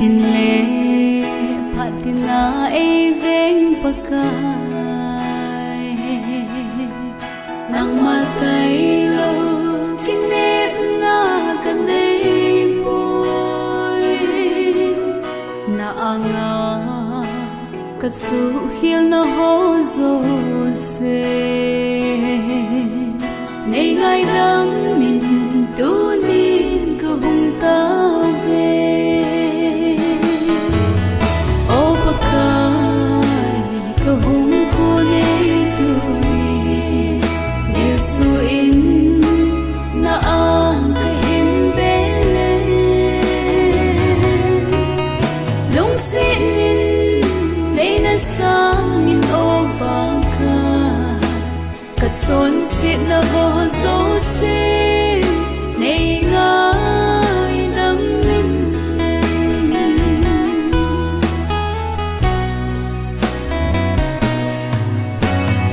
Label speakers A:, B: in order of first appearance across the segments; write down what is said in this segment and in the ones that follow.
A: tin le phatina ei veng pakai nang matai lo kinep na kanei boy na anga kasu hiel na ho zo se nei ngai dam min tu nin ko hung ta ve o pakai ko hung ko nei tu ni su in na ang ka hin bele lung sin nin nei na sang nin o baka kat son sit na ho zo se nei ngai dam min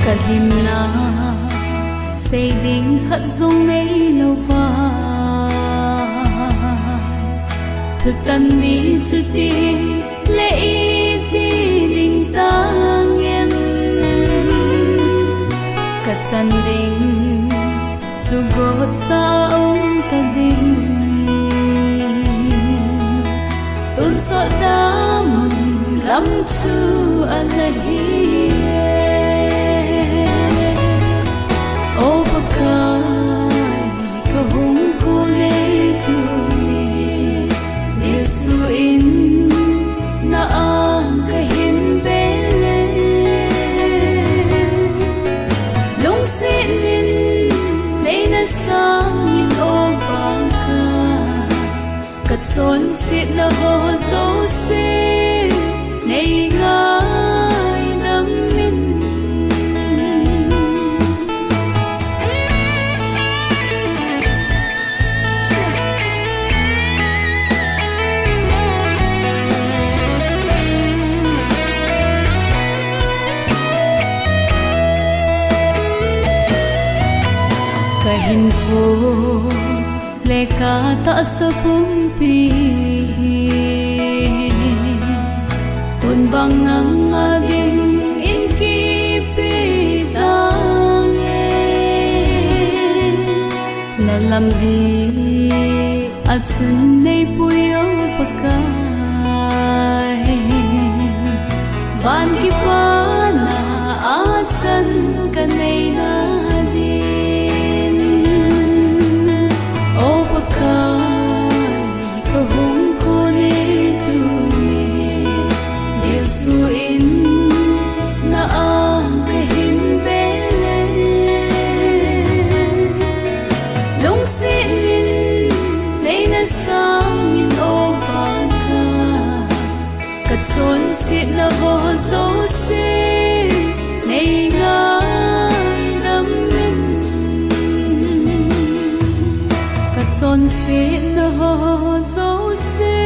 A: kat him na say ding khát dung mấy lâu qua thực tâm đi suy ti lệ ti đình tang em cắt san ding su gót sa ông ta ding tuôn sợ đá mừng lắm chu anh hi o pakai ko hung ko nei tu ni su in na ang ka hin bele lung sin nin nei na sang nin o baka kat son sit na ho zo se nei ngai dam min kahin ko leka ta sa pumpi tun bang nang ading inki pitange nalam di at sun nei puyo pakai van ki pa na at san kanay na ko hung ko nei tu ni su in na ang ka hin bele lung sin nin nei na sang nin o baka kat son sit na ho zo se nei ngai dam min kat son sit na ho zo se